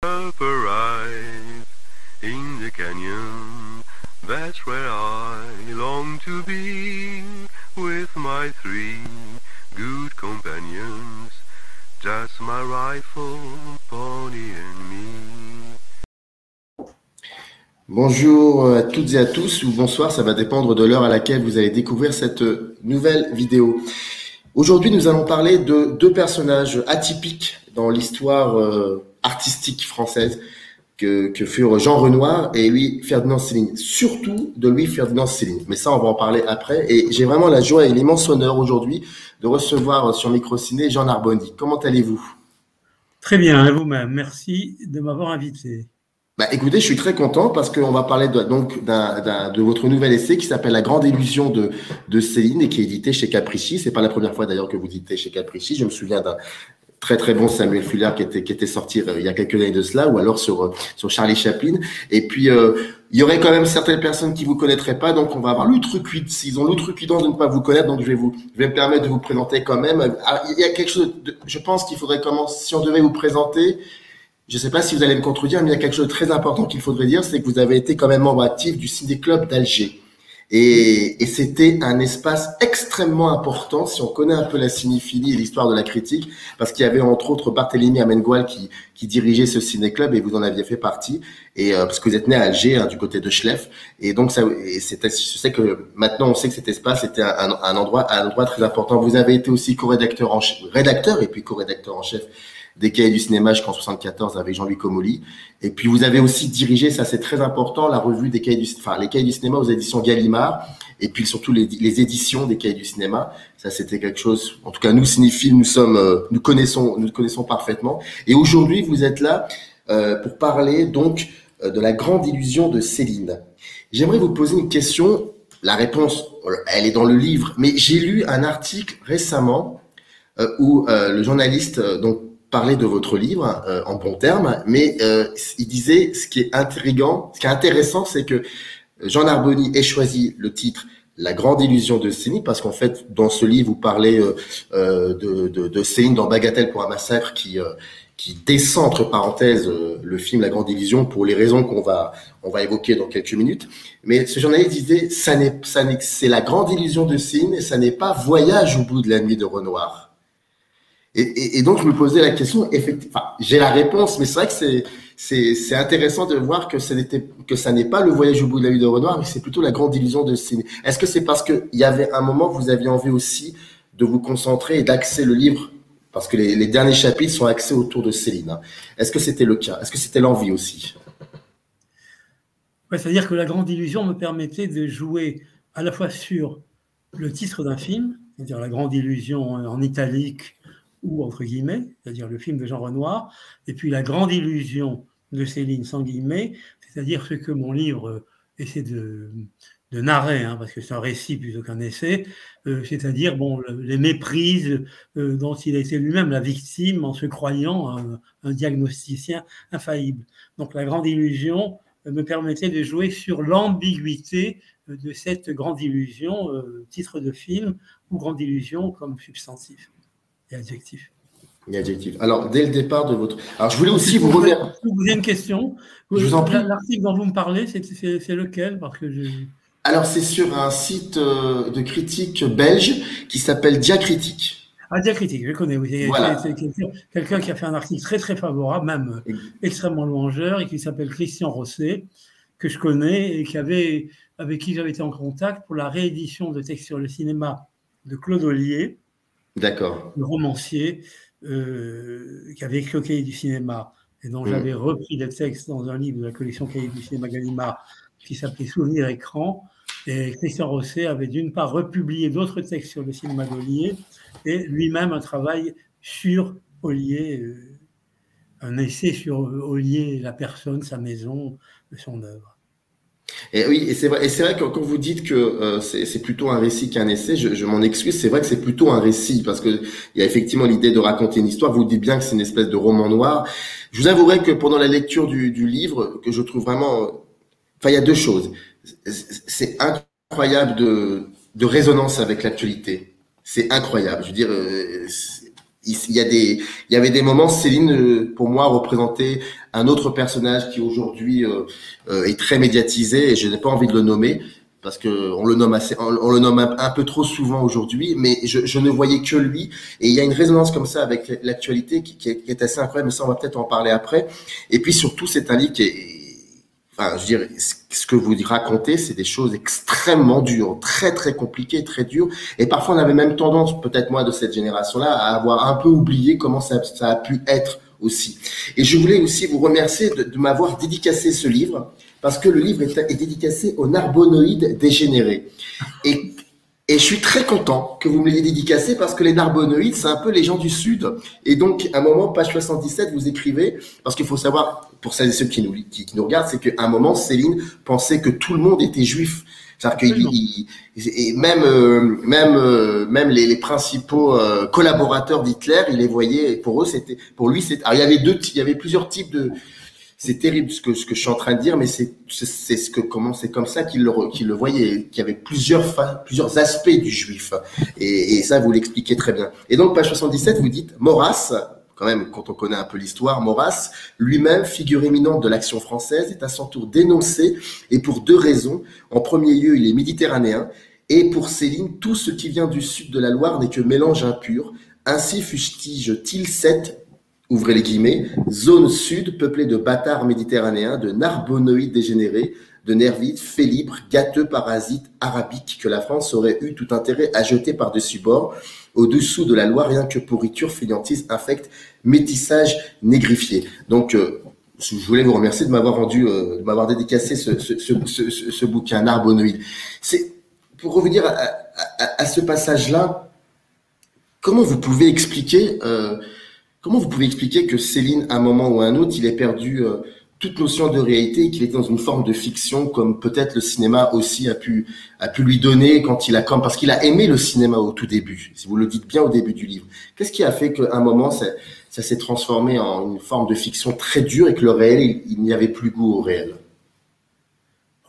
Up arise in the canyon, that's where I long to be, with my three good companions, just my rifle, pony and me. Bonjour à toutes et à tous, ou bonsoir, ça va dépendre de l'heure à laquelle vous allez découvrir cette nouvelle vidéo. Aujourd'hui, nous allons parler de deux personnages atypiques dans l'histoire artistique française que furent Jean Renoir et Louis-Ferdinand Céline. Surtout de Louis-Ferdinand Céline. Mais ça, on va en parler après. Et j'ai vraiment la joie et l'immense honneur aujourd'hui de recevoir sur Microciné Jean Narboni. Comment allez-vous? Très bien, et vous-même. Merci de m'avoir invité. Écoutez, je suis très content parce qu'on va parler de votre nouvel essai qui s'appelle La Grande Illusion de Céline et qui est édité chez Capricci. C'est pas la première fois d'ailleurs que vous éditez chez Capricci. Je me souviens d'un très très bon Samuel Fuller qui était sorti il y a quelques années de cela, ou alors sur Charlie Chaplin. Et puis il y aurait quand même certaines personnes qui vous connaîtraient pas, donc on va avoir l'outrecuidance. Ils ont l'outrecuidance de ne pas vous connaître, donc je vais me permettre de vous présenter quand même. Alors, il y a quelque chose je pense qu'il faudrait commencer, si on devait vous présenter. Je ne sais pas si vous allez me contredire, mais il y a quelque chose de très important qu'il faudrait dire, c'est que vous avez été quand même membre actif du Ciné-Club d'Alger. Et c'était un espace extrêmement important, si on connaît un peu la cinéphilie et l'histoire de la critique, parce qu'il y avait entre autres Barthélémy Amengual qui dirigeait ce Ciné-Club et vous en aviez fait partie, et parce que vous êtes né à Alger, du côté de Chlef. Et donc je sais que maintenant on sait que cet espace était un endroit très important. Vous avez été aussi rédacteur et puis co-rédacteur en chef des Cahiers du cinéma jusqu'en 74 avec Jean-Louis Comolli. Et puis vous avez aussi dirigé, ça c'est très important, la revue des Cahiers les Cahiers du cinéma aux éditions Gallimard, et puis surtout les éditions des Cahiers du cinéma. Ça c'était quelque chose, en tout cas nous cinéphiles, nous connaissons parfaitement. Et aujourd'hui vous êtes là pour parler donc de La Grande Illusion de Céline. J'aimerais vous poser une question. La réponse, elle est dans le livre, mais j'ai lu un article récemment où le journaliste parlait de votre livre en bons termes, mais il disait ce qui est intéressant, c'est que Jean Narboni ait choisi le titre La Grande Illusion de Céline, parce qu'en fait, dans ce livre, vous parlez de Céline dans Bagatelle pour un massacre qui descend entre parenthèses le film La Grande Illusion pour les raisons qu'on va évoquer dans quelques minutes. Mais ce journaliste disait c'est La Grande Illusion de Céline et ça n'est pas Voyage au bout de la nuit de Renoir. Et donc, je me posais la question, effectivement, j'ai la réponse, mais c'est vrai que c'est intéressant de voir que ça n'est pas le voyage au bout de la nuit de Renoir, mais c'est plutôt La Grande Illusion de Céline. Est-ce que c'est parce qu'il y avait un moment où vous aviez envie aussi de vous concentrer et d'axer le livre, parce que les derniers chapitres sont axés autour de Céline, hein. Est-ce que c'était le cas? Est-ce que c'était l'envie aussi? Ouais, c'est-à-dire que La Grande Illusion me permettait de jouer à la fois sur le titre d'un film, c'est-à-dire La Grande Illusion en italique, ou entre guillemets, c'est-à-dire le film de Jean Renoir, et puis La Grande Illusion de Céline sans guillemets, c'est-à-dire ce que mon livre essaie de narrer, hein, parce que c'est un récit plutôt qu'un essai, c'est-à-dire les méprises dont il a été lui-même la victime en se croyant un diagnosticien infaillible. Donc La Grande Illusion me permettait de jouer sur l'ambiguïté de cette grande illusion, titre de film, ou grande illusion comme substantif. Et adjectif. Et adjectif. Alors, dès le départ de votre... Alors, je voulais aussi vous remercier. Vous avez une question? Je vous en prie. L'article dont vous me parlez, c'est lequel? Parce que Alors, c'est sur un site de critique belge qui s'appelle Diacritique. Ah, Diacritique, je connais. Oui. Voilà. C'est quelqu'un qui a fait un article très, très favorable, même extrêmement louangeur, et qui s'appelle Christian Rosset, que je connais, et avec qui j'avais été en contact pour la réédition de textes sur le cinéma de Claude Ollier. D'accord. Le romancier qui avait écrit au Cahier du cinéma et dont j'avais repris des textes dans un livre de la collection Cahier du cinéma Gallimard qui s'appelait Souvenirs écran. Et Christian Rosset avait d'une part republié d'autres textes sur le cinéma d'Ollier et lui-même un travail sur Ollier, un essai sur Ollier, la personne, sa maison, son œuvre. Et oui, et c'est vrai que quand vous dites que c'est plutôt un récit qu'un essai, je m'en excuse, c'est vrai que c'est plutôt un récit, parce que il y a effectivement l'idée de raconter une histoire. Vous dites bien que c'est une espèce de roman noir. Je vous avouerai que pendant la lecture du livre, que je trouve vraiment... Enfin, il y a deux choses. C'est incroyable de résonance avec l'actualité. C'est incroyable. Je veux dire, il y avait des moments, Céline, pour moi, représentait un autre personnage qui aujourd'hui est très médiatisé et je n'ai pas envie de le nommer parce que on le nomme un peu trop souvent aujourd'hui, mais je ne voyais que lui et il y a une résonance comme ça avec l'actualité qui est assez incroyable, mais ça on va peut-être en parler après. Et puis surtout, c'est un livre qui est, enfin, je dirais, ce que vous racontez, c'est des choses extrêmement dures, très très compliquées, très dures. Et parfois, on avait même tendance, peut-être moi de cette génération-là, à avoir un peu oublié comment ça a pu être aussi. Et je voulais aussi vous remercier de m'avoir dédicacé ce livre, parce que le livre est dédicacé aux narbonoïdes dégénérés. Et je suis très content que vous me l'ayez dédicacé parce que les narbonoïdes, c'est un peu les gens du Sud. Et donc, à un moment, page 77, vous écrivez, parce qu'il faut savoir, pour celles et ceux qui nous regardent, c'est qu'à un moment, Céline pensait que tout le monde était juif. C'est-à-dire même les principaux collaborateurs d'Hitler, il les voyait, pour lui, alors il y avait plusieurs types de. C'est terrible ce que je suis en train de dire, mais c'est comme ça qu'il le voyait, qu'il y avait plusieurs aspects du juif. Et ça, vous l'expliquez très bien. Et donc, page 77, vous dites, Maurras, quand même, quand on connaît un peu l'histoire, Maurras, lui-même, figure éminente de l'action française, est à son tour dénoncé, et pour deux raisons. En premier lieu, il est méditerranéen, et pour Céline, tout ce qui vient du sud de la Loire n'est que mélange impur. Ainsi fustige-t-il cette, ouvrez les guillemets, zone sud peuplée de bâtards méditerranéens, de narbonoïdes dégénérés, de nervides, félibres, gâteux parasites arabiques que la France aurait eu tout intérêt à jeter par-dessus bord, au-dessous de la Loire, rien que pourriture, fainéantise, infecte, métissage, négrifié. Donc, je voulais vous remercier de m'avoir dédicacé ce bouquin, Narbonoïde. C'est, pour revenir à ce passage-là, comment vous pouvez expliquer que Céline, à un moment ou à un autre, il ait perdu toute notion de réalité et qu'il était dans une forme de fiction, comme peut-être le cinéma aussi a pu lui donner parce qu'il a aimé le cinéma au tout début, si vous le dites bien au début du livre. Qu'est-ce qui a fait qu'à un moment, ça s'est transformé en une forme de fiction très dure et que le réel, il n'y avait plus goût au réel?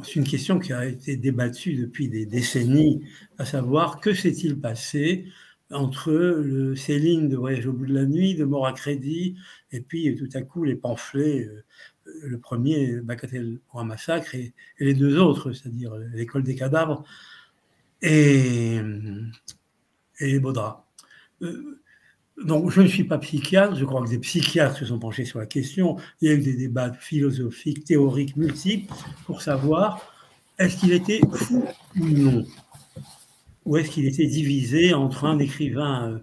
C'est une question qui a été débattue depuis des décennies, à savoir que s'est-il passé entre le Céline de Voyage au bout de la nuit, de Mort à crédit, et puis tout à coup les pamphlets, le premier, Bagatelle pour un massacre, et les deux autres, c'est-à-dire l'école des cadavres et les Baudras. Donc je ne suis pas psychiatre, je crois que des psychiatres se sont penchés sur la question, il y a eu des débats philosophiques, théoriques, multiples, pour savoir est-ce qu'il était fou ou non, ou est-ce qu'il était divisé entre un écrivain,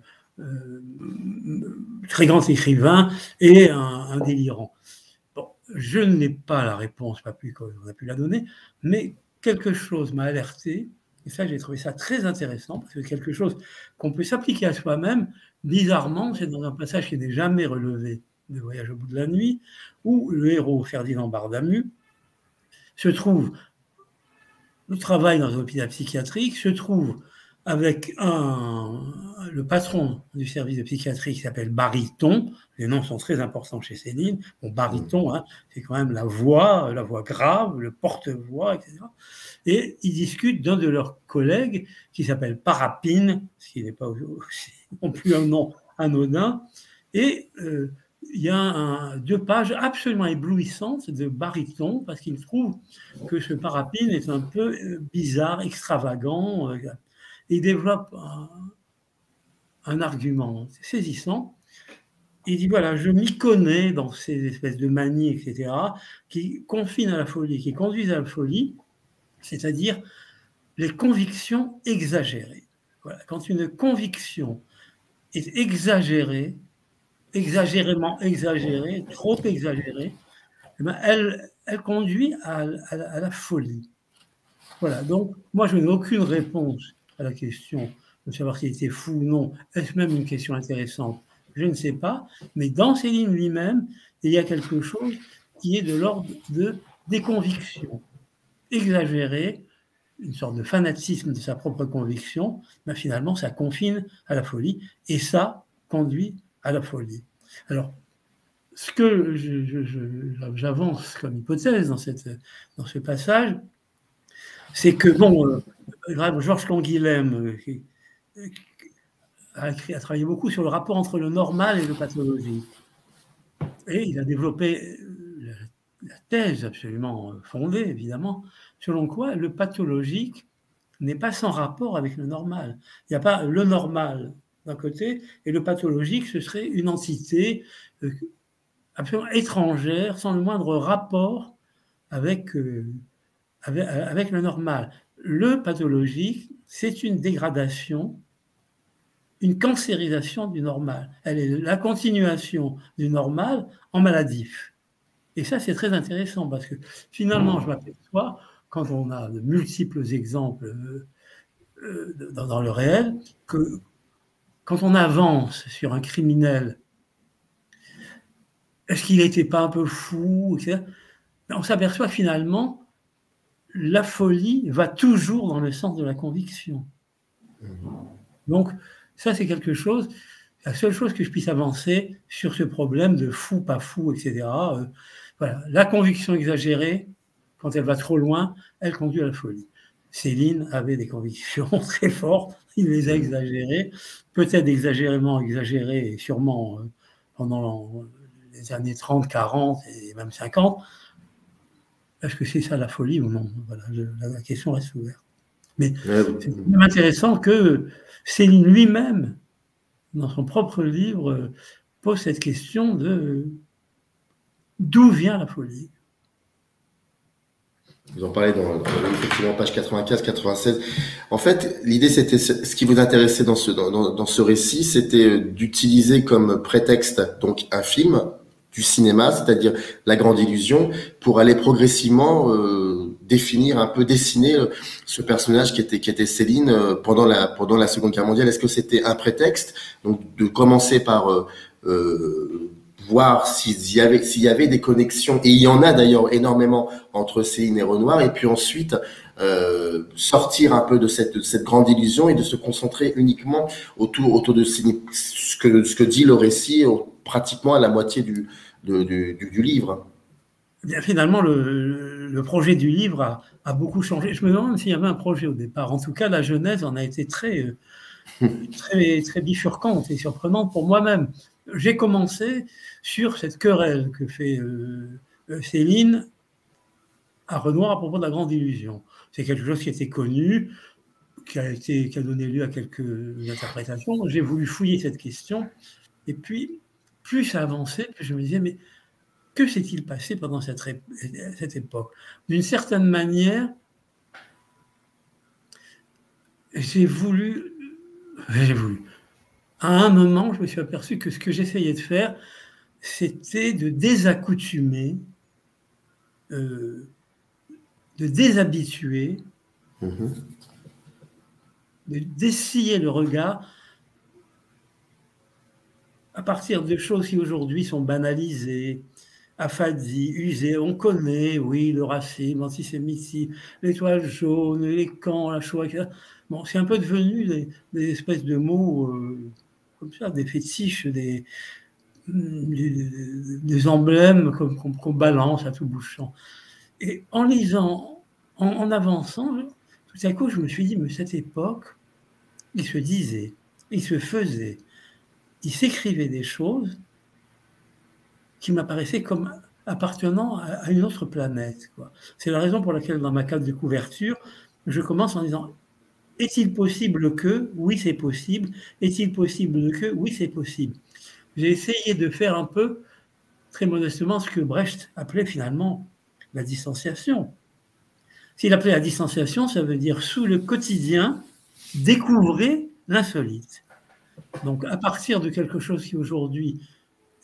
très grand écrivain, et un délirant. Bon, je n'ai pas la réponse, pas plus qu'on a pu la donner, mais quelque chose m'a alerté, et ça, j'ai trouvé ça très intéressant, parce que quelque chose qu'on peut s'appliquer à soi-même, bizarrement, c'est dans un passage qui n'est jamais relevé de Voyage au bout de la nuit, où le héros, Ferdinand Bardamu, se trouve, le travail dans un hôpital psychiatrique, se trouve avec le patron du service de psychiatrie qui s'appelle Baryton. Les noms sont très importants chez Céline. Bon, Baryton, hein, c'est quand même la voix grave, le porte-voix, etc. Et ils discutent d'un de leurs collègues qui s'appelle Parapine, ce qui n'est pas non plus un nom anodin. Et il y a 2 pages absolument éblouissantes de Baryton, parce qu'il trouve que ce Parapine est un peu bizarre, extravagant. Il développe un argument saisissant. Il dit, voilà, je m'y connais dans ces espèces de manies, etc., qui confinent à la folie, qui conduisent à la folie, c'est-à-dire les convictions exagérées. Voilà. Quand une conviction est exagérée, exagérément exagérée, trop exagérée, eh bien, elle conduit à la folie. Voilà, donc moi je n'ai aucune réponse à la question de savoir s'il était fou ou non. Est-ce même une question intéressante? Je ne sais pas, mais dans Céline lui-même, il y a quelque chose qui est de l'ordre des convictions exagérées, une sorte de fanatisme de sa propre conviction, mais finalement ça confine à la folie, et ça conduit à la folie. Alors, ce que j'avance comme hypothèse dans ce passage, c'est que, bon, Georges Canguilhem a travaillé beaucoup sur le rapport entre le normal et le pathologique. Et il a développé la thèse absolument fondée, évidemment, selon quoi le pathologique n'est pas sans rapport avec le normal. Il n'y a pas le normal d'un côté et le pathologique, ce serait une entité absolument étrangère, sans le moindre rapport avec le normal. Le pathologique, c'est une dégradation, une cancérisation du normal. Elle est la continuation du normal en maladif. Et ça, c'est très intéressant parce que finalement, je m'aperçois, quand on a de multiples exemples dans le réel, que quand on avance sur un criminel, est-ce qu'il n'était pas un peu fou, etc. On s'aperçoit finalement, la folie va toujours dans le sens de la conviction. Donc, ça, c'est quelque chose, la seule chose que je puisse avancer sur ce problème de fou, pas fou, etc. Voilà. La conviction exagérée, quand elle va trop loin, elle conduit à la folie. Céline avait des convictions très fortes, il les a exagérées, peut-être exagérément exagérées, et sûrement pendant les années 30, 40 et même 50. Est-ce que c'est ça la folie ou non? Voilà, la question reste ouverte. Mais c'est même intéressant que Céline lui-même, dans son propre livre, pose cette question de d'où vient la folie. Vous en parlez dans effectivement page 95-96. En fait, l'idée, c'était ce qui vous intéressait dans ce récit, c'était d'utiliser comme prétexte donc un film du cinéma, c'est-à-dire La Grande Illusion, pour aller progressivement définir un peu, dessiner ce personnage qui était Céline pendant la Seconde Guerre mondiale. Est-ce que c'était un prétexte, donc de commencer par voir s'il y avait des connexions, et il y en a d'ailleurs énormément entre Céline et Renoir, et puis ensuite sortir un peu de cette grande illusion et de se concentrer uniquement autour de ce que dit le récit, pratiquement à la moitié du livre. Bien, finalement, le projet du livre a beaucoup changé. Je me demande s'il y avait un projet au départ. En tout cas, la genèse en a été très, très, très bifurcante et surprenante pour moi-même. J'ai commencé sur cette querelle que fait Céline à Renoir à propos de la grande illusion. C'est quelque chose qui était connu, qui a donné lieu à quelques interprétations. J'ai voulu fouiller cette question, et puis plus ça avançait, plus je me disais, mais que s'est-il passé pendant cette époque? D'une certaine manière, j'ai voulu. À un moment, je me suis aperçu que ce que j'essayais de faire, c'était de désaccoutumer, de déshabituer, de dessiller le regard à partir de choses qui aujourd'hui sont banalisées, affadies, usées. On connaît, oui, le racisme, l'antisémitisme, l'étoile jaune, les camps, la Shoah, etc. Bon, c'est un peu devenu des espèces de mots comme ça, des fétiches, des emblèmes qu'on balance à tout bout de champ. Et en lisant, en avançant, tout à coup, je me suis dit, mais cette époque, il se disait, il se faisait, il s'écrivait des choses qui m'apparaissaient comme appartenant à une autre planète, quoi. C'est la raison pour laquelle, dans ma carte de couverture, je commence en disant, est-il possible que? Oui, c'est possible. Est-il possible que? Oui, c'est possible. J'ai essayé de faire un peu, très modestement, ce que Brecht appelait finalement la distanciation. S'il appelait la distanciation, ça veut dire sous le quotidien, découvrez l'insolite. Donc, à partir de quelque chose qui aujourd'hui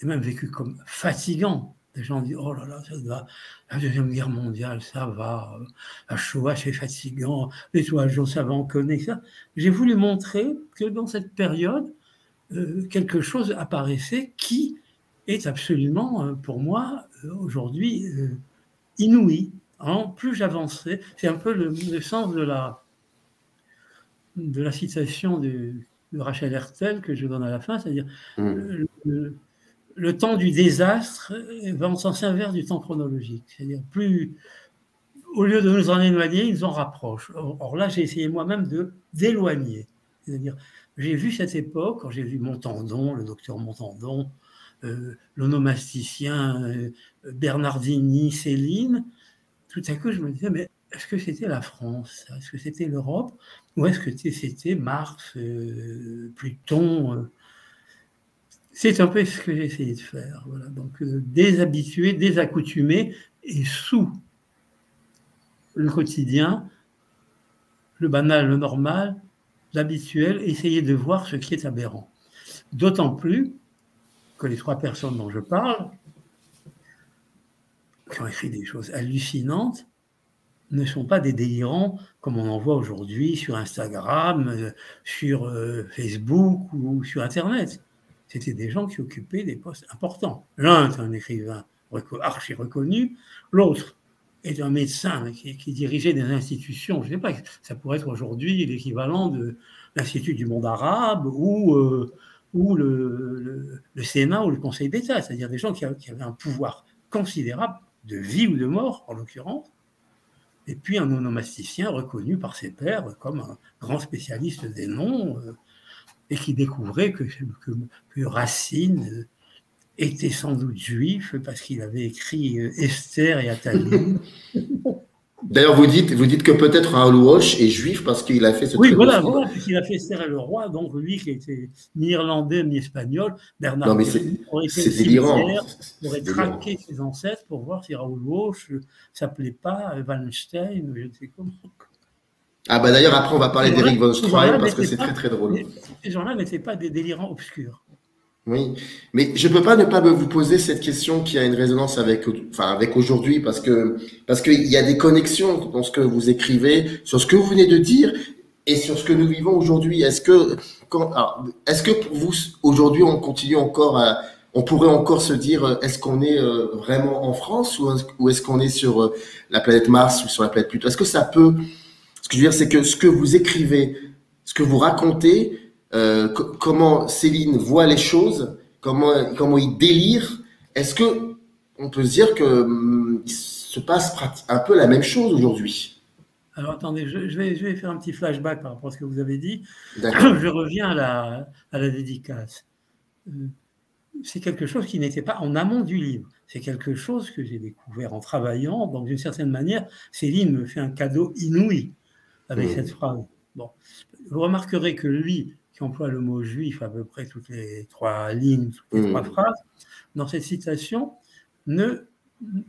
est même vécu comme fatigant, les gens disent, oh là là, ça va, la Deuxième Guerre mondiale, ça va, la Shoah, c'est fatigant, l'étoile jaune, ça va, on connaît ça. J'ai voulu montrer que dans cette période, quelque chose apparaissait qui est absolument, pour moi, aujourd'hui, inouï. Hein, plus j'avançais, c'est un peu le sens de la citation de Rachel Hertel que je donne à la fin, c'est-à-dire le temps du désastre va en sens inverse du temps chronologique. C'est-à-dire, au lieu de nous en éloigner, ils nous en rapprochent. Or là, j'ai essayé moi-même d'éloigner. C'est-à-dire, j'ai vu cette époque, quand j'ai vu Montandon, le docteur Montandon, l'onomasticien Bernardini, Céline, tout à coup, je me disais, mais est-ce que c'était la France? Est-ce que c'était l'Europe? Ou est-ce que c'était Mars, Pluton? C'est un peu ce que j'ai essayé de faire. Voilà. Donc, déshabituer, désaccoutumer, et sous le quotidien, le banal, le normal, l'habituel, essayer de voir ce qui est aberrant. D'autant plus que les 3 personnes dont je parle, qui ont écrit des choses hallucinantes, ne sont pas des délirants comme on en voit aujourd'hui sur Instagram, sur Facebook ou sur Internet. C'était des gens qui occupaient des postes importants. L'un est un écrivain archi reconnu, l'autre est un médecin qui dirigeait des institutions, je ne sais pas, ça pourrait être aujourd'hui l'équivalent de l'Institut du monde arabe ou le Sénat ou le Conseil d'État, c'est-à-dire des gens qui avaient un pouvoir considérable de vie ou de mort, en l'occurrence, et puis un onomasticien reconnu par ses pairs comme un grand spécialiste des noms, et qui découvrait que Racine était sans doute juif parce qu'il avait écrit Esther et Athalie. D'ailleurs, vous dites que peut-être Raoul Walsh est juif parce qu'il a fait ce Oui, voilà, puisqu'il a fait Esther et le roi, donc lui qui était ni irlandais ni espagnol, Bernard aurait été délirant. Aurait traqué ses ancêtres pour voir si Raoul Walsh ne s'appelait pas Wallenstein ou je ne sais comment. Ah bah d'ailleurs, après, on va parler d'Éric von Stroheim parce que c'est très, très drôle. Ces gens-là n'étaient pas des délirants obscurs. Oui, mais je ne peux pas ne pas vous poser cette question qui a une résonance avec aujourd'hui parce qu'il y a des connexions dans ce que vous écrivez, sur ce que vous venez de dire et sur ce que nous vivons aujourd'hui. Est-ce que pour vous, aujourd'hui, on pourrait encore se dire, est-ce qu'on est vraiment en France ou est-ce qu'on est sur la planète Mars ou sur la planète Pluton? Est-ce que ça peut, ce que je veux dire, c'est que ce que vous écrivez, ce que vous racontez, comment Céline voit les choses, comment il délire, est-ce que on peut se dire que se passe un peu la même chose aujourd'hui? Alors attendez, je vais faire un petit flashback par rapport à ce que vous avez dit. Je reviens à la dédicace. C'est quelque chose qui n'était pas en amont du livre. C'est quelque chose que j'ai découvert en travaillant. Donc d'une certaine manière, Céline me fait un cadeau inouï avec cette phrase. Bon, vous remarquerez que lui, qui emploie le mot juif à peu près toutes les 3 lignes, toutes les 3 phrases, dans cette citation, ne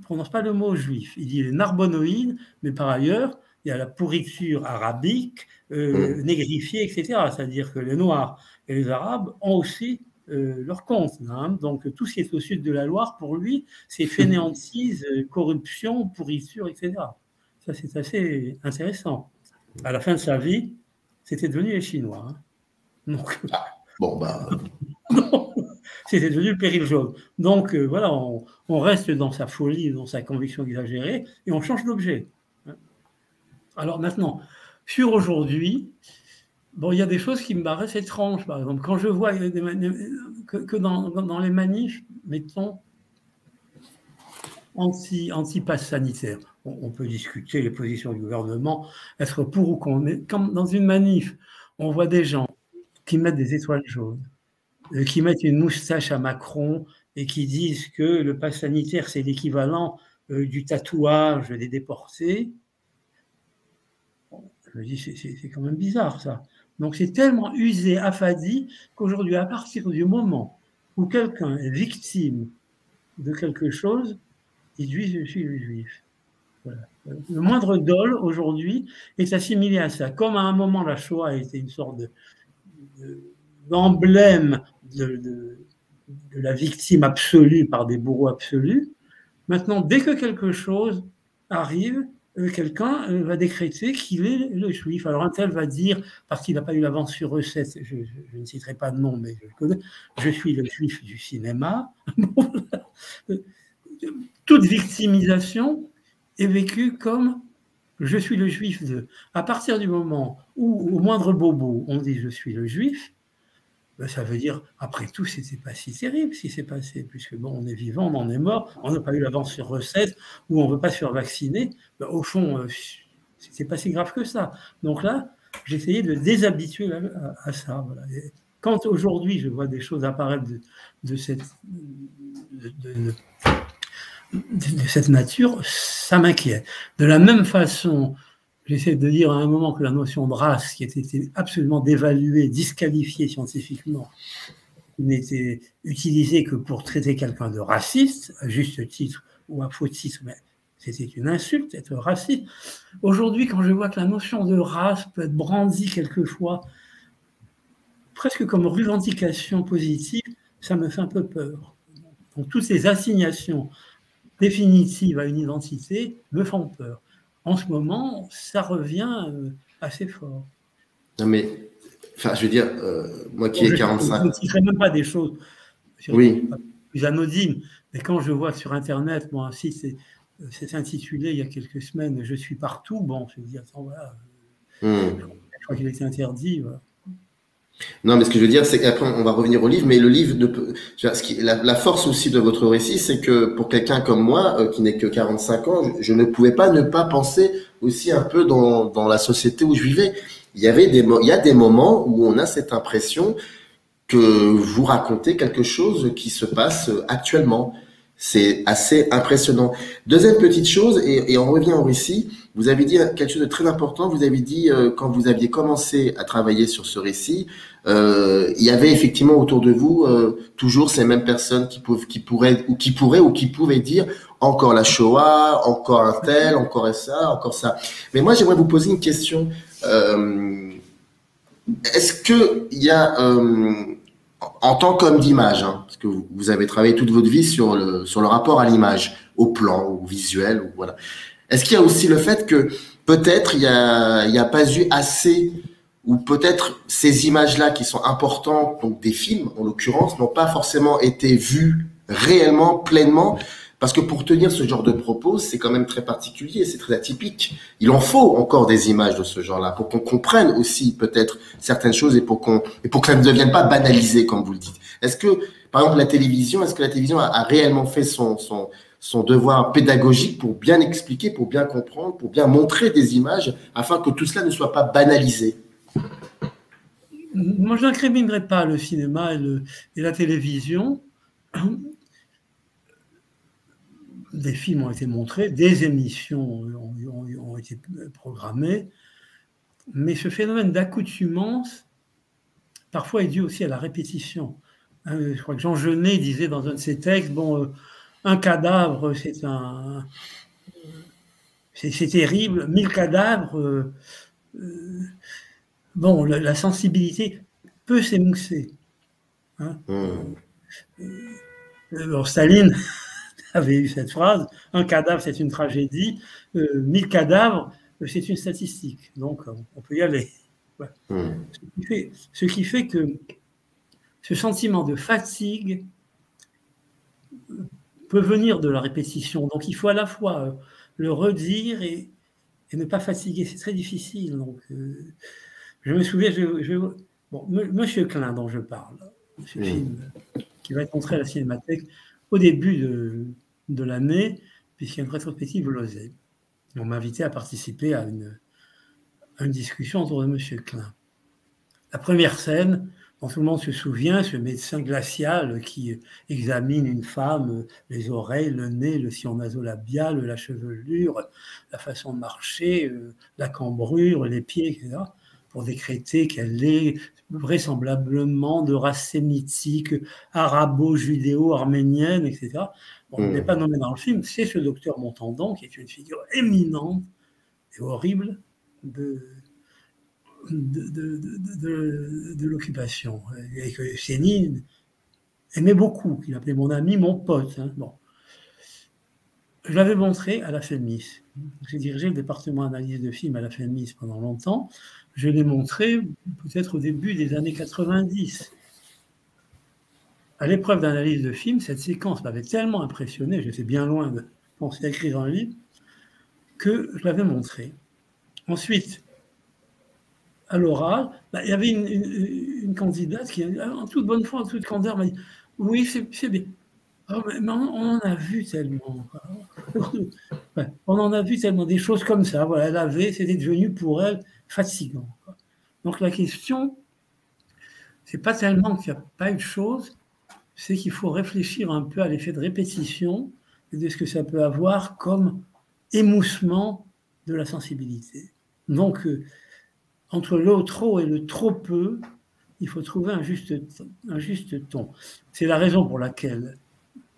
prononce pas le mot juif. Il dit les narbonoïdes, mais par ailleurs, il y a la pourriture arabique, négrifiée, etc. C'est-à-dire que les Noirs et les Arabes ont aussi leur compte. Hein. Donc tout ce qui est au sud de la Loire, pour lui, c'est fainéantise, corruption, pourriture, etc. Ça, c'est assez intéressant. À la fin de sa vie, c'était devenu les Chinois. Hein. Donc, c'était devenu le péril jaune. Donc, voilà, on reste dans sa folie, dans sa conviction exagérée, et on change d'objet. Alors maintenant, sur aujourd'hui, bon, il y a des choses qui me paraissent étranges. Par exemple, quand je vois que dans les manifs, mettons, anti-pass sanitaire, on peut discuter les positions du gouvernement, être pour ou contre. Comme dans une manif, on voit des gens qui mettent des étoiles jaunes, qui mettent une moustache à Macron et qui disent que le pass sanitaire, c'est l'équivalent du tatouage des déportés. Je me dis, c'est quand même bizarre, ça. Donc, c'est tellement usé, affadi, qu'aujourd'hui, à partir du moment où quelqu'un est victime de quelque chose, il dit, je suis le juif. Voilà. Le moindre dol, aujourd'hui, est assimilé à ça. Comme à un moment, la Shoah a été une sorte d'emblème de la victime absolue par des bourreaux absolus. Maintenant, dès que quelque chose arrive, quelqu'un va décréter qu'il est le juif. Alors un tel va dire, parce qu'il n'a pas eu l'avance sur recette, je ne citerai pas de nom, mais je le connais, je suis le juif du cinéma. Toute victimisation est vécue comme je suis le juif de. À partir du moment où, au moindre bobo, on dit je suis le juif, ben ça veut dire, après tout, c'était pas si terrible ce qui s'est passé, puisque bon, on est vivant, on en est mort, on n'a pas eu l'avance sur recette, ou on ne veut pas se faire vacciner. Ben, au fond, c'était pas si grave que ça. Donc là, j'essayais de déshabituer à ça. Voilà. Et quand aujourd'hui je vois des choses apparaître de cette nature, ça m'inquiète. De la même façon, j'essaie de dire à un moment que la notion de race, qui était absolument dévaluée, disqualifiée scientifiquement, n'était utilisée que pour traiter quelqu'un de raciste, à juste titre ou à faux titre, mais c'était une insulte, être raciste. Aujourd'hui, quand je vois que la notion de race peut être brandie quelquefois, presque comme revendication positive, ça me fait un peu peur. Donc, toutes ces assignations définitives à une identité me font peur. En ce moment, ça revient assez fort. Non, mais, enfin, je veux dire, moi qui ai 45 ans. Je ne citerai même pas des choses plus anodines, mais quand je vois sur Internet, mon site c'est intitulé il y a quelques semaines « Je suis partout », bon, je me dis, attends, voilà, je crois qu'il a été interdit, voilà. Non, mais ce que je veux dire, c'est qu'après, on va revenir au livre, mais le livre, la force aussi de votre récit, c'est que pour quelqu'un comme moi, qui n'est que 45 ans, je ne pouvais pas ne pas penser aussi un peu dans la société où je vivais. Il y a des moments où on a cette impression que vous racontez quelque chose qui se passe actuellement. C'est assez impressionnant. Deuxième petite chose, et on revient au récit, vous avez dit quelque chose de très important. Vous avez dit, quand vous aviez commencé à travailler sur ce récit, il y avait effectivement autour de vous toujours ces mêmes personnes qui pouvaient dire encore la Shoah, encore un tel, encore ça, encore ça. Mais moi, j'aimerais vous poser une question. Est-ce que il y a en tant qu'homme d'image, hein, parce que vous avez travaillé toute votre vie sur le rapport à l'image, au plan, au visuel, ou voilà. Est-ce qu'il y a aussi le fait que peut-être il y a pas eu assez, ou peut-être ces images-là qui sont importantes, donc des films en l'occurrence, n'ont pas forcément été vues réellement, pleinement, parce que pour tenir ce genre de propos, c'est quand même très particulier, c'est très atypique. Il en faut encore des images de ce genre-là pour qu'on comprenne aussi peut-être certaines choses et pour que ça ne devienne pas banalisé, comme vous le dites. Est-ce que, par exemple, est-ce que la télévision a réellement fait son devoir pédagogique pour bien expliquer, pour bien comprendre, pour bien montrer des images afin que tout cela ne soit pas banalisé? Moi, je n'incriminerai pas le cinéma et la télévision. Des films ont été montrés, des émissions ont été programmées, mais ce phénomène d'accoutumance, parfois, est dû aussi à la répétition. Je crois que Jean Genet disait dans un de ses textes, bon, un cadavre, c'est terrible, 1000 cadavres, bon, la sensibilité peut s'émousser. Hein. Alors, Staline avait eu cette phrase, un cadavre c'est une tragédie, 1000 cadavres c'est une statistique, donc on peut y aller. Ouais. Ce qui fait que ce sentiment de fatigue peut venir de la répétition, donc il faut à la fois le redire et ne pas fatiguer, c'est très difficile. Donc, je me souviens, bon, Monsieur Klein dont je parle, ce film qui va être montré à la Cinémathèque au début de l'année, puisqu'il y a une rétrospective Losey. On m'a invité à participer à une discussion autour de M. Klein. La première scène, dont tout le monde se souvient, ce médecin glacial qui examine une femme, les oreilles, le nez, le sillon nasolabial, la chevelure, la façon de marcher, la cambrure, les pieds, etc., pour décréter qu'elle est vraisemblablement de race sémitique, arabo-judéo-arménienne, etc. Bon, il n'est pas nommé dans le film, c'est ce docteur Montandon, qui est une figure éminente et horrible de l'occupation, et que Céline aimait beaucoup, qu'il appelait mon ami, mon pote. Hein. Bon. Je l'avais montré à la FEMIS. J'ai dirigé le département analyse de films à la FEMIS pendant longtemps. Je l'ai montré peut-être au début des années 90. À l'épreuve d'analyse de films, cette séquence m'avait tellement impressionné, j'étais bien loin de penser à écrire un livre, que je l'avais montré. Ensuite, à l'oral, il y avait une candidate qui, en toute bonne foi, en toute candeur, m'a dit « Oui, c'est bien. Oh, mais on en a vu tellement. Ouais, on en a vu tellement des choses comme ça. Voilà, c'était devenu pour elle fatigant. Donc la question, c'est pas tellement qu'il n'y a pas eu de chose, c'est qu'il faut réfléchir un peu à l'effet de répétition et de ce que ça peut avoir comme émoussement de la sensibilité. Donc, entre le trop et le trop peu, il faut trouver un juste ton. C'est la raison pour laquelle,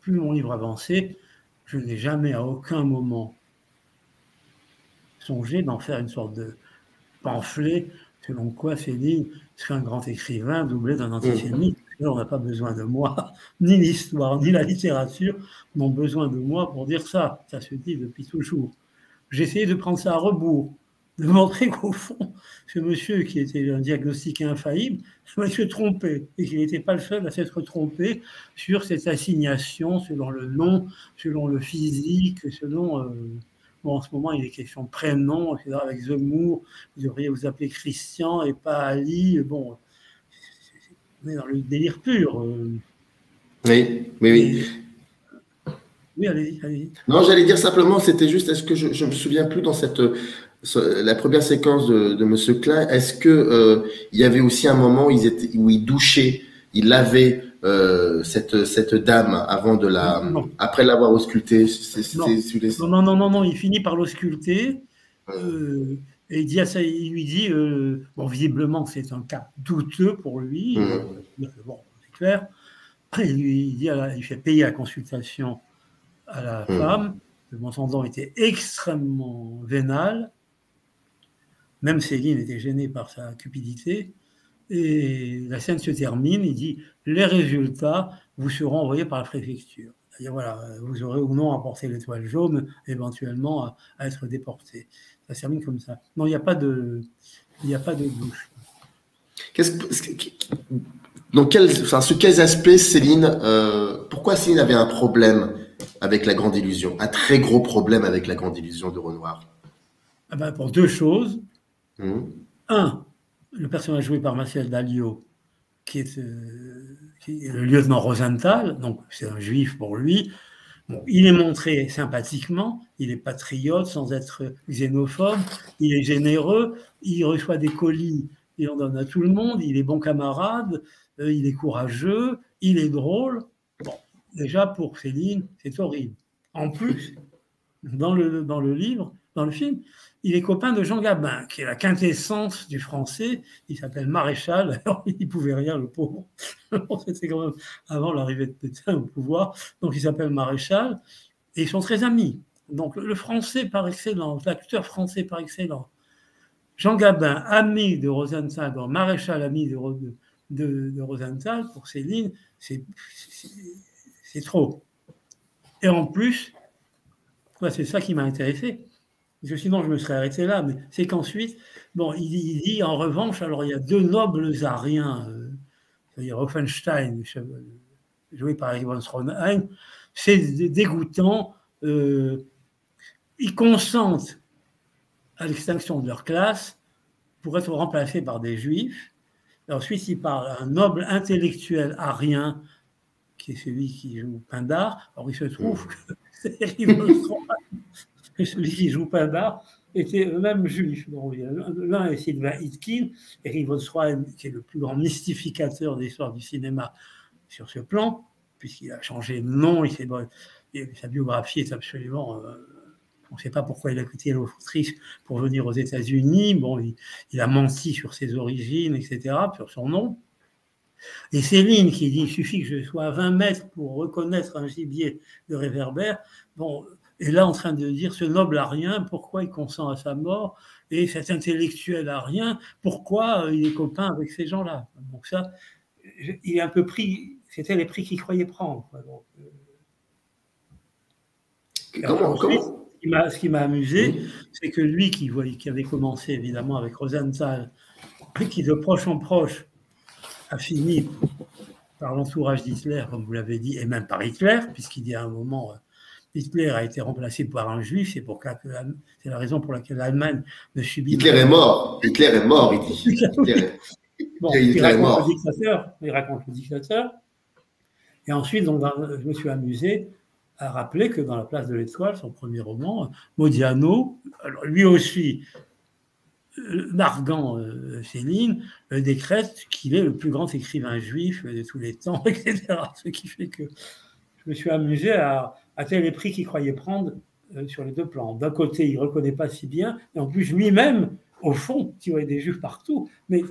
plus mon livre avançait, je n'ai jamais à aucun moment songé d'en faire une sorte de pamphlet selon quoi Céline serait un grand écrivain doublé d'un antisémite. On n'a pas besoin de moi, ni l'histoire, ni la littérature n'ont besoin de moi pour dire ça. Ça se dit depuis toujours. J'ai essayé de prendre ça à rebours, de montrer qu'au fond, ce monsieur qui était un diagnostic infaillible, se trompait, et qu'il n'était pas le seul à s'être trompé sur cette assignation selon le nom, selon le physique, selon... Bon, en ce moment, il est question de prénom, etc. Avec Zemmour, vous devriez vous appeler Christian et pas Ali. Bon, on est dans le délire pur. Oui. Oui, allez-y. Non, j'allais dire simplement, c'était juste, est-ce que je me souviens plus dans la première séquence de Monsieur Klein, est-ce que il y avait aussi un moment où il douchait, il lavait cette dame avant de après l'avoir auscultée. Non, il finit par l'ausculter. Et il lui dit, bon, visiblement, c'est un cas douteux pour lui. Bon, c'est clair. Il lui dit, il fait payer la consultation à la femme. Le Montandon était extrêmement vénal. Même Céline était gênée par sa cupidité. Et la scène se termine. Il dit, les résultats vous seront envoyés par la préfecture. C'est-à-dire, voilà, vous aurez ou non apporté l'étoile jaune, éventuellement à être déporté. Ça se termine comme ça. Non, il n'y a pas de douche. Sur quels aspects Céline, pourquoi Céline avait un problème avec La Grande Illusion, un très gros problème avec La Grande Illusion de Renoir? Pour deux choses. Un, le personnage joué par Martial Dalliot, qui est le lieutenant Rosenthal, donc c'est un juif pour lui. Bon, il est montré sympathiquement, il est patriote sans être xénophobe, il est généreux, il reçoit des colis, il en donne à tout le monde, il est bon camarade, il est courageux, il est drôle. Bon, déjà pour Céline, c'est horrible. En plus, dans le livre, dans le film, il est copain de Jean Gabin, qui est la quintessence du français. Il s'appelle Maréchal. Alors, il ne pouvait rien, le pauvre. C'était quand même avant l'arrivée de Pétain au pouvoir. Donc, il s'appelle Maréchal. Et ils sont très amis. Donc, le français par excellence, l'acteur français par excellence. Jean Gabin, ami de Rosenthal, donc Maréchal, ami de Rosenthal, pour Céline, c'est trop. Et en plus, c'est ça qui m'a intéressé. Parce que sinon, je me serais arrêté là. Mais c'est qu'ensuite, bon, il dit, en revanche, alors il y a deux nobles ariens, c'est-à-dire Hoffenstein, joué par Erik von Stroheim, c'est dégoûtant. Ils consentent à l'extinction de leur classe pour être remplacés par des juifs. Et ensuite, il parle d'un noble intellectuel arien, qui est celui qui joue Pindar. Alors, il se trouve que c'est Erik von Stroheim. Celui qui joue Pindar était eux-mêmes juifs. L'un est Sylvain Hitkin, Erik von Stroheim, qui est le plus grand mystificateur de l'histoire du cinéma sur ce plan, puisqu'il a changé de nom, sa biographie est absolument... on ne sait pas pourquoi il a quitté l'Autriche pour venir aux États-Unis. Bon, il a menti sur ses origines, etc., sur son nom. Et Céline qui dit, il suffit que je sois à 20 mètres pour reconnaître un gibier de réverbère. Bon... Et là, en train de dire, ce noble arien, pourquoi il consent à sa mort? Et cet intellectuel arien, pourquoi il est copain avec ces gens-là? Donc ça, il est un peu pris, c'était les prix qu'il croyait prendre. Donc, ce qui m'a amusé, c'est que lui, qui avait commencé évidemment avec Rosenthal, qui de proche en proche a fini par l'entourage d'Hitler, comme vous l'avez dit, et même par Hitler, puisqu'il y a un moment... Hitler a été remplacé par un juif, c'est la raison pour laquelle l'Allemagne ne subit... Hitler est mort, il dit. Il raconte le dictateur. Et ensuite, donc, je me suis amusé à rappeler que dans La Place de l'Étoile, son premier roman, Modiano, alors lui aussi, narguant Céline, décrète qu'il est le plus grand écrivain juif de tous les temps, etc. Ce qui fait que je me suis amusé à tel les prix qu'il croyait prendre sur les deux plans. D'un côté, il ne reconnaît pas si bien, et en plus lui-même, au fond, il y aurait des juifs partout. Mais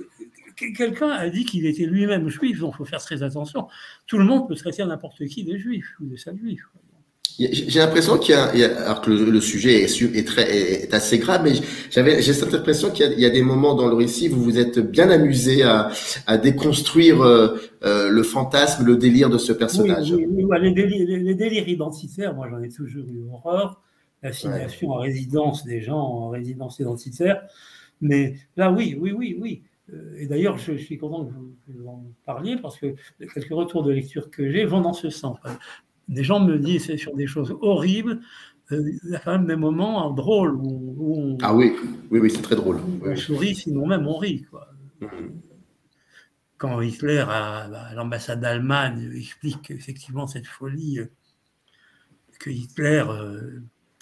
quelqu'un a dit qu'il était lui-même juif, donc il faut faire très attention. Tout le monde peut traiter n'importe qui de juif ou de sale juif. J'ai l'impression qu'il y a, alors que le sujet est assez grave, mais j'ai cette impression qu'il y a des moments dans le récit où vous vous êtes bien amusé à déconstruire le fantasme, le délire de ce personnage. Oui, les délires identitaires, moi j'en ai toujours eu horreur, l'assignation en résidence des gens en résidence identitaire, mais là oui. Et d'ailleurs, je suis content que vous en parliez parce que quelques retours de lecture que j'ai vont dans ce sens. Des gens me disent sur des choses horribles, il y a quand même des moments drôles où on, ah oui, c'est très drôle. On sourit, sinon même on rit, quoi. Quand Hitler, à l'ambassade d'Allemagne, explique effectivement cette folie, que Hitler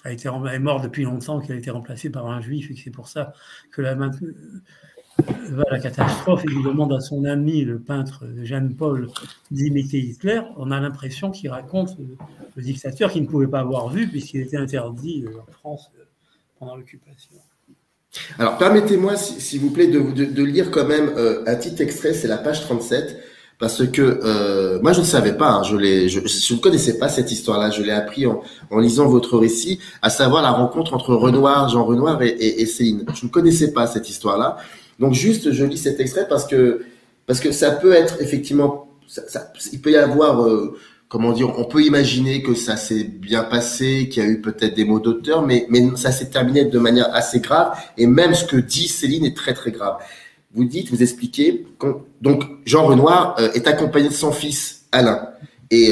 est mort depuis longtemps, qu'il a été remplacé par un juif, et que c'est pour ça que va la catastrophe, et qu'il demande à son ami, le peintre Jean-Paul, d'imiter Hitler, on a l'impression qu'il raconte le dictateur qu'il ne pouvait pas avoir vu, puisqu'il était interdit en France pendant l'occupation. Alors, permettez-moi, s'il vous plaît, de lire quand même un petit extrait, c'est la page 37, parce que moi, je ne savais pas, hein, je ne connaissais pas cette histoire-là, je l'ai appris en lisant votre récit, à savoir la rencontre entre Jean Renoir et Céline. Je ne connaissais pas cette histoire-là. Donc, juste, je lis cet extrait parce que ça peut être effectivement, il peut y avoir... comment dire, on peut imaginer que ça s'est bien passé, qu'il y a eu peut-être des mots d'auteur, mais ça s'est terminé de manière assez grave. Et même ce que dit Céline est très, très grave. Vous expliquez, donc Jean Renoir est accompagné de son fils, Alain. Et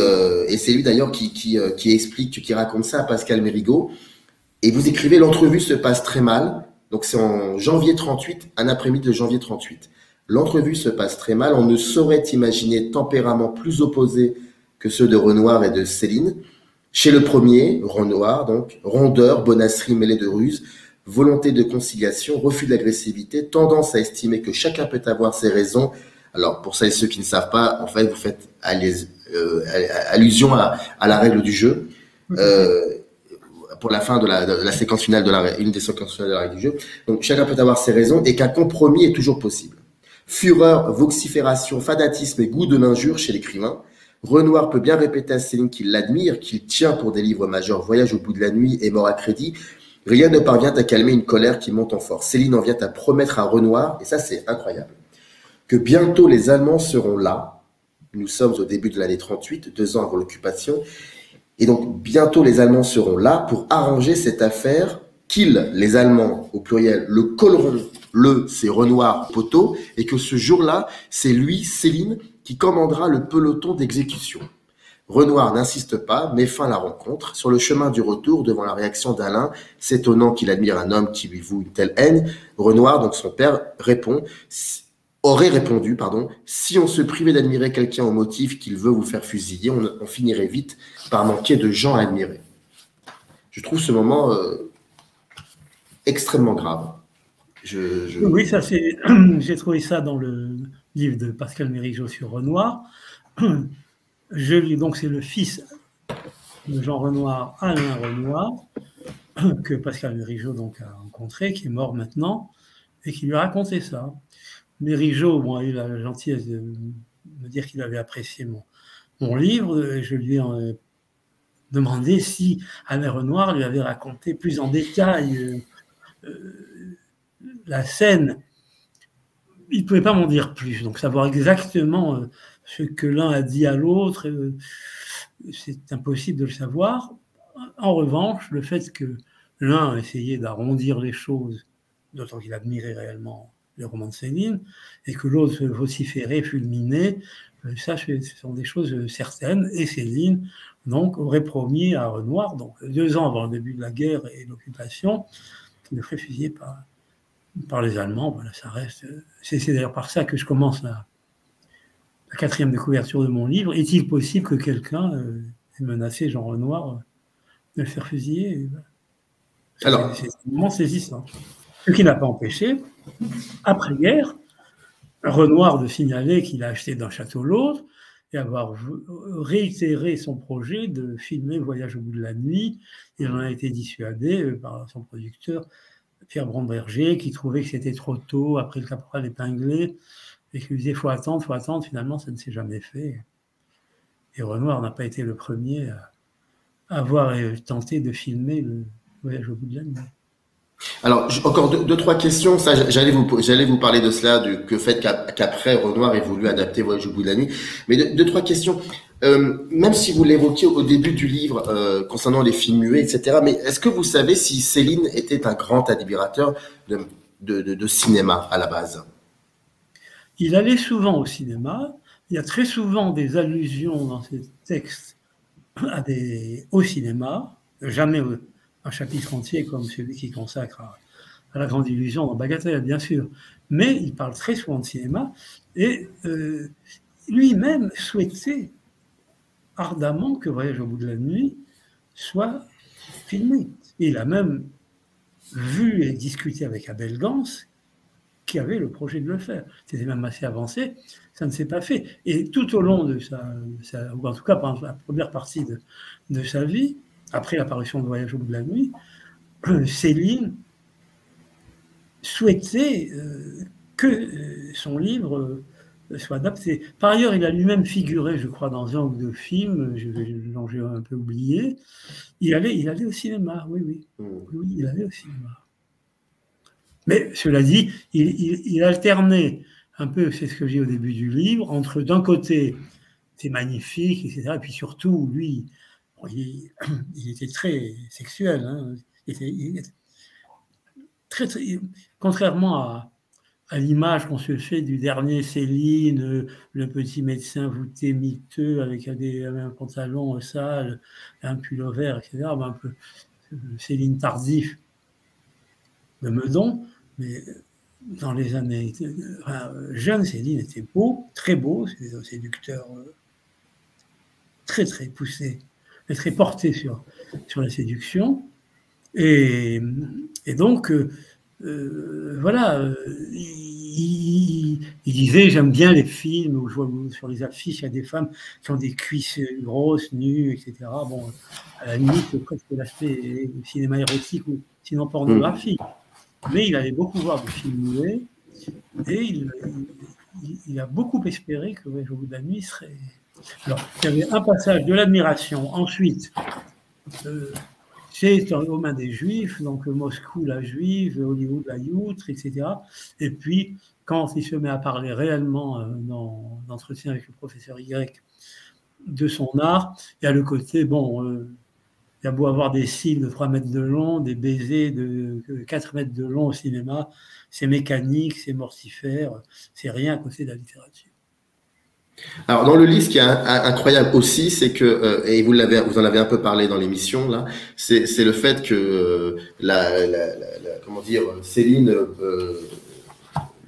c'est lui d'ailleurs qui explique, qui raconte ça à Pascal Mérigot. Et vous écrivez, l'entrevue se passe très mal. Donc c'est en janvier 38, un après-midi de janvier 38. L'entrevue se passe très mal. On ne saurait imaginer tempérament plus opposé que ceux de Renoir et de Céline. Chez le premier, Renoir, donc, rondeur, bonasserie mêlée de ruse, volonté de conciliation, refus de l'agressivité, tendance à estimer que chacun peut avoir ses raisons. Alors, pour celles et ceux qui ne savent pas, en fait, vous faites allusion à la règle du jeu. Pour la fin de la séquence finale une des séquences finales de la règle du jeu. Donc, chacun peut avoir ses raisons et qu'un compromis est toujours possible. Fureur, vocifération, fanatisme et goût de l'injure chez l'écrivain. Renoir peut bien répéter à Céline qu'il l'admire, qu'il tient pour des livres majeurs, Voyage au bout de la nuit et Mort à crédit. Rien ne parvient à calmer une colère qui monte en force. Céline en vient à promettre à Renoir, et ça c'est incroyable, que bientôt les Allemands seront là. Nous sommes au début de l'année 38, 2 ans avant l'occupation. Et donc bientôt les Allemands seront là pour arranger cette affaire qu'ils, les Allemands, au pluriel, le colleront. C'est Renoir poteau, et que ce jour-là, c'est lui, Céline, qui commandera le peloton d'exécution. Renoir n'insiste pas, met fin à la rencontre. Sur le chemin du retour, devant la réaction d'Alain, s'étonnant qu'il admire un homme qui lui voue une telle haine, Renoir, donc son père, aurait répondu, si on se privait d'admirer quelqu'un au motif qu'il veut vous faire fusiller, on finirait vite par manquer de gens à admirer. Je trouve ce moment extrêmement grave. Oui, ça c'est. J'ai trouvé ça dans le livre de Pascal Mérigot sur Renoir. Donc c'est le fils de Jean Renoir, Alain Renoir, que Pascal Mérigot donc a rencontré, qui est mort maintenant, et qui lui a raconté ça. Mérigot, bon, a eu la gentillesse de me dire qu'il avait apprécié mon livre, et je lui ai demandé si Alain Renoir lui avait raconté plus en détail la scène. Il ne pouvait pas m'en dire plus, donc savoir exactement ce que l'un a dit à l'autre, c'est impossible de le savoir. En revanche, le fait que l'un a essayé d'arrondir les choses, d'autant qu'il admirait réellement les romans de Céline, et que l'autre se vociférait, fulminait, ça, ce sont des choses certaines, et Céline, donc, aurait promis à Renoir, donc 2 ans avant le début de la guerre et l'occupation, qu'il le ferait fusiller par les Allemands. Voilà, ça reste. C'est d'ailleurs par ça que je commence la 4e de couverture de mon livre. Est-il possible que quelqu'un ait menacé Jean Renoir de le faire fusiller? C'est vraiment saisissant. Ce qui n'a pas empêché, après-guerre, Renoir de signaler qu'il a acheté d'un château l'autre et avoir réitéré son projet de filmer Voyage au bout de la nuit. Il en a été dissuadé par son producteur, Pierre Bromberger, qui trouvait que c'était trop tôt, après le Caporal épinglé, et qui lui disait « faut attendre, faut attendre ». Finalement, ça ne s'est jamais fait. Et Renoir n'a pas été le premier à avoir tenté de filmer le Voyage au bout de la nuit. Alors, encore deux, trois questions. Ça, j'allais vous parler de cela, que fait qu'après Renoir ait voulu adapter Voyage au bout de la nuit. Mais deux, trois questions. Même si vous l'évoquiez au début du livre concernant les films muets, etc. Mais est-ce que vous savez si Céline était un grand admirateur de cinéma à la base? Il allait souvent au cinéma. Il y a très souvent des allusions dans ses textes au cinéma, jamais un chapitre entier comme celui qui consacre à la grande illusion dans Bagatelle, bien sûr, mais il parle très souvent de cinéma et lui-même souhaitait ardemment que Voyage au bout de la nuit soit filmé. Et il a même vu et discuté avec Abel Gans qui avait le projet de le faire. C'était même assez avancé, ça ne s'est pas fait. Et tout au long de ou en tout cas pendant la première partie de sa vie, après l'apparition de Voyage au bout de la nuit, Céline souhaitait que son livre soit adapté. Par ailleurs, il a lui-même figuré, je crois, dans un ou deux films, dont j'ai un peu oublié. Il allait au cinéma, oui, il allait au cinéma. Mais cela dit, il alternait un peu, c'est ce que j'ai au début du livre, entre d'un côté, c'est magnifique, etc., et puis surtout, lui, il était très sexuel. Hein, il était très, contrairement à l'image qu'on se fait du dernier Céline, le petit médecin voûté miteux avec un pantalon sale, un pullover, etc., un peu Céline tardif de Meudon, mais dans les années jeunes, Céline était beau, c'était un séducteur très très poussé, et très porté sur la séduction, et donc voilà, il disait j'aime bien les films où je vois sur les affiches il y a des femmes qui ont des cuisses grosses, nues, etc. Bon, à la limite presque l'aspect cinéma érotique ou sinon pornographique. Mais il allait beaucoup voir des films muets et il a beaucoup espéré que Voyage au bout de la nuit serait. Alors, il y avait un passage de l'admiration. Ensuite, c'est aux mains des Juifs, donc Moscou la juive, Hollywood la youtre, etc. Et puis, quand il se met à parler réellement dans l'entretien avec le professeur Y de son art, il y a le côté, il y a beau avoir des cils de 3 mètres de long, des baisers de 4 mètres de long au cinéma, c'est mécanique, c'est mortifère, c'est rien à côté de la littérature. Alors dans le livre, ce qui est incroyable aussi, c'est que et vous en avez un peu parlé dans l'émission là, c'est le fait que comment dire, Céline,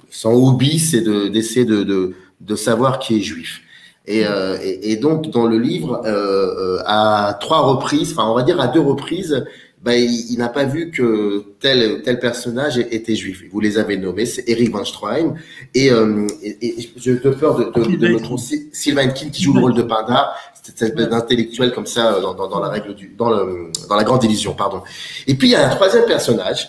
son hobby, c'est d'essayer de savoir qui est juif. Et donc dans le livre, à 3 reprises, enfin on va dire à 2 reprises, il n'a pas vu que tel personnage était juif. Vous les avez nommés, c'est Eric Van Stroheim et j'ai peur de me tromper, Sylvain King qui joue le rôle de Pindar, cette espèce d'intellectuel comme ça dans la règle dans la grande illusion, pardon. Et puis il y a un 3e personnage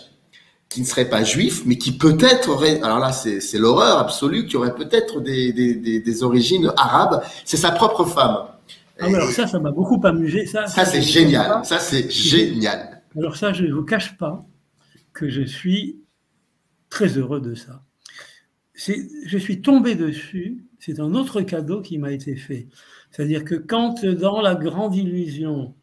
qui ne serait pas juif, mais qui peut-être aurait, alors là c'est l'horreur absolue, qui aurait peut-être des origines arabes, c'est sa propre femme. Ah oui, alors ça m'a beaucoup amusé. Ça c'est génial. Ça, c'est génial. Alors ça, je ne vous cache pas que je suis très heureux de ça. Je suis tombé dessus, c'est un autre cadeau qui m'a été fait. C'est-à-dire que quand, dans La Grande Illusion,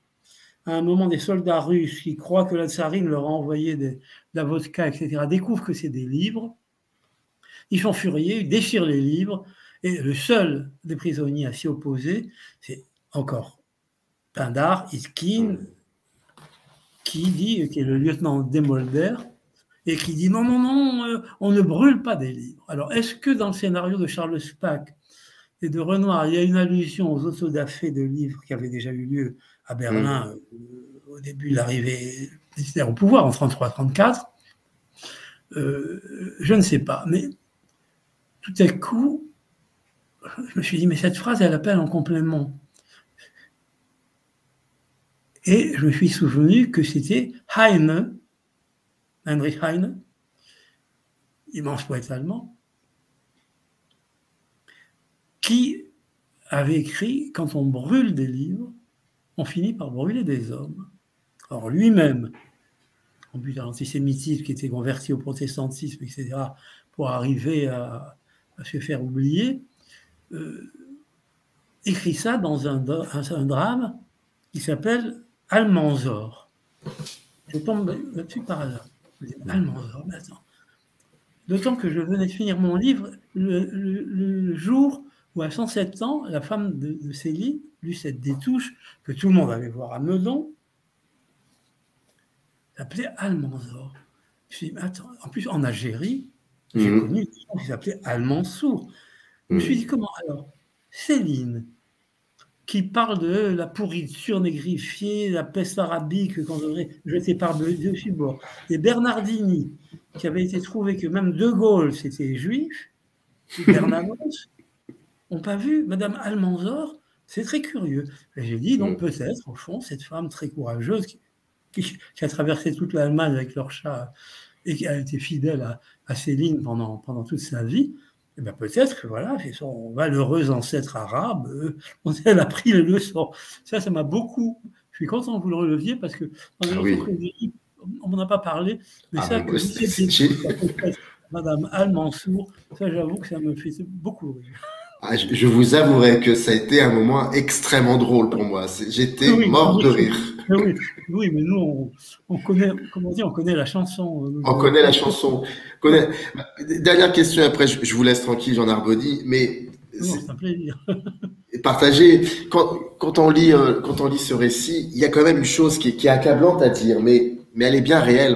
à un moment, des soldats russes qui croient que la tsarine leur a envoyé de la vodka, etc., découvrent que c'est des livres, ils sont furieux, ils déchirent les livres, et le seul des prisonniers à s'y opposer, c'est encore Pindar, Iskin, qui est le lieutenant Demolder, et qui dit non, on ne brûle pas des livres. Alors, est-ce que dans le scénario de Charles Spack et de Renoir, il y a une allusion aux autodafés de livres qui avaient déjà eu lieu à Berlin au début de l'arrivée militaire au pouvoir, en 1933-1934 ? Je ne sais pas, mais tout à coup, je me suis dit, mais cette phrase, elle appelle en complément. Et je me suis souvenu que c'était Heine, Heinrich Heine, immense poète allemand, qui avait écrit « Quand on brûle des livres, on finit par brûler des hommes ». Or, lui-même, en but à l'antisémitisme, qui était converti au protestantisme, etc., pour arriver à se faire oublier, écrit ça dans un drame qui s'appelle Almanzor. Je tombe là-dessus par hasard. Almanzor, mais attends. D'autant que je venais de finir mon livre le jour où, à 107 ans, la femme de Céline, Lucette Détouche, que tout le monde allait voir à Meudon, s'appelait Almanzor. Je me suis dit, attends, en plus, en Algérie, j'ai connu une femme qui s'appelait Almansour. Je me suis dit, comment alors Céline, qui parle de la pourriture négrifiée, la peste arabique quand on aurait jeté par dessus bord, et Bernardini, qui avait été trouvé que même De Gaulle, c'était juif, et Bernanos, n'ont pas vu Madame Almanzor, c'est très curieux. Et j'ai dit, donc peut-être, au fond, cette femme très courageuse, qui a traversé toute l'Allemagne avec leur chat, et qui a été fidèle à Céline pendant toute sa vie, eh bien peut-être que voilà, c'est son valeureux ancêtre arabe, elle a pris les leçons. Ça m'a beaucoup. Je suis content que vous le releviez parce que dans les on m'en a pas parlé, mais Madame Almansour, ça j'avoue que ça me fait beaucoup rire. Je vous avouerai que ça a été un moment extrêmement drôle pour moi. J'étais mort de rire. Oui, mais nous, on connaît, comment dire, on connaît la chanson. On connaît la chanson. Dernière question, après je vous laisse tranquille, Jean Narboni, mais c'est un plaisir. Partager. Quand on lit ce récit, il y a quand même une chose qui est accablante à dire, mais elle est bien réelle.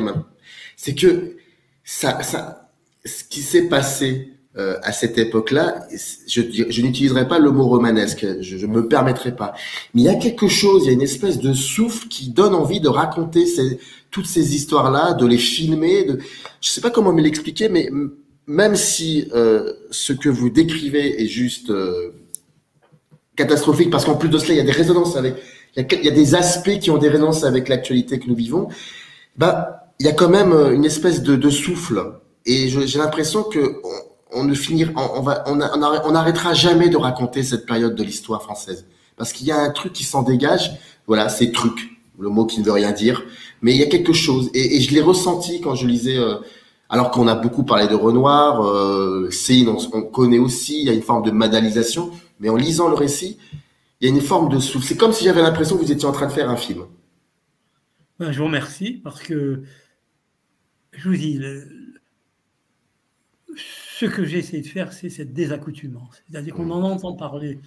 C'est que ce qui s'est passé à cette époque-là, je n'utiliserai pas le mot romanesque, je me permettrai pas. Mais il y a quelque chose, il y a une espèce de souffle qui donne envie de raconter toutes ces histoires-là, de les filmer. Je sais pas comment me l'expliquer, mais même si ce que vous décrivez est juste catastrophique, parce qu'en plus de cela, il y a des résonances il y a des aspects qui ont des résonances avec l'actualité que nous vivons. Il y a quand même une espèce de souffle, et j'ai l'impression que on n'arrêtera jamais de raconter cette période de l'histoire française. Parce qu'il y a un truc qui s'en dégage. Voilà, c'est truc. Le mot qui ne veut rien dire. Mais il y a quelque chose. Et je l'ai ressenti quand je lisais, alors qu'on a beaucoup parlé de Renoir, Céline, on connaît aussi, il y a une forme de madalisation. Mais en lisant le récit, il y a une forme de souffle. C'est comme si j'avais l'impression que vous étiez en train de faire un film. Je vous remercie parce que, je vous dis, ce que j'ai essayé de faire, c'est cette désaccoutumance. C'est-à-dire qu'on en entend parler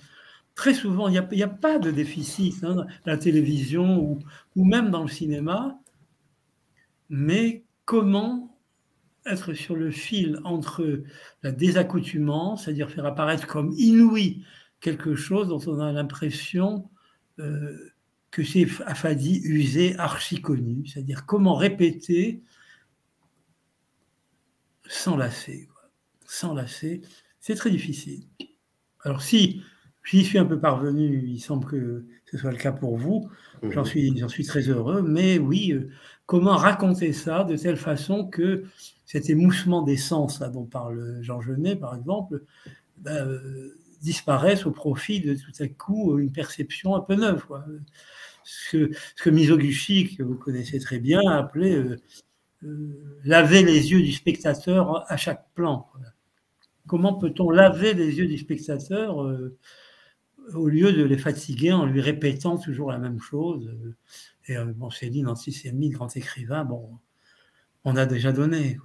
très souvent. Il n'y a pas de déficit dans la télévision ou même dans le cinéma. Mais comment être sur le fil entre la désaccoutumance, c'est-à-dire faire apparaître comme inouï quelque chose dont on a l'impression que c'est affadi, usé, archi connu. C'est-à-dire comment répéter sans lasser. Sans lasser, c'est très difficile. Alors si j'y suis un peu parvenu, il semble que ce soit le cas pour vous, j'en suis très heureux, mais oui, comment raconter ça de telle façon que cet émoussement des sens dont parle Jean Genet, par exemple, disparaisse au profit de tout à coup une perception un peu neuve. Ce que Mizoguchi, que vous connaissez très bien, appelait laver les yeux du spectateur à chaque plan. Comment peut-on laver les yeux du spectateur au lieu de les fatiguer en lui répétant toujours la même chose? Et Céline, antisémite, grand écrivain, on a déjà donné.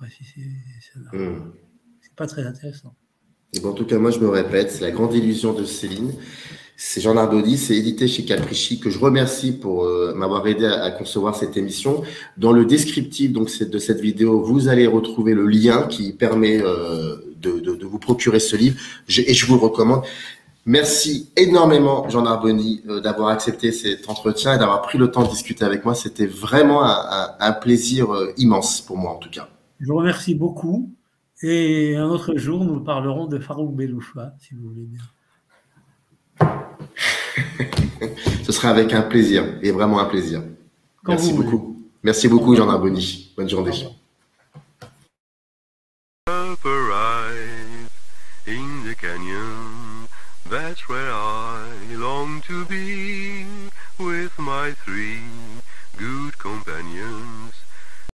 C'est pas très intéressant. Et en tout cas, moi, je me répète, c'est La Grande Illusion de Céline. C'est Jean Narboni, c'est édité chez Capricci, que je remercie pour m'avoir aidé à concevoir cette émission. Dans le descriptif de cette vidéo, vous allez retrouver le lien qui permet de vous procurer ce livre, et je vous le recommande. Merci énormément, Jean Narboni, d'avoir accepté cet entretien et d'avoir pris le temps de discuter avec moi. C'était vraiment un plaisir immense pour moi, en tout cas. Je vous remercie beaucoup. Et un autre jour, nous parlerons de Farouk Beloufa, si vous voulez bien. Ce sera avec un plaisir, et vraiment un plaisir. Quand Merci vous beaucoup. voulez. Merci beaucoup, Jean Narboni. Bonne journée. Up arise in the canyon, that's where I long to be, with my three good companions.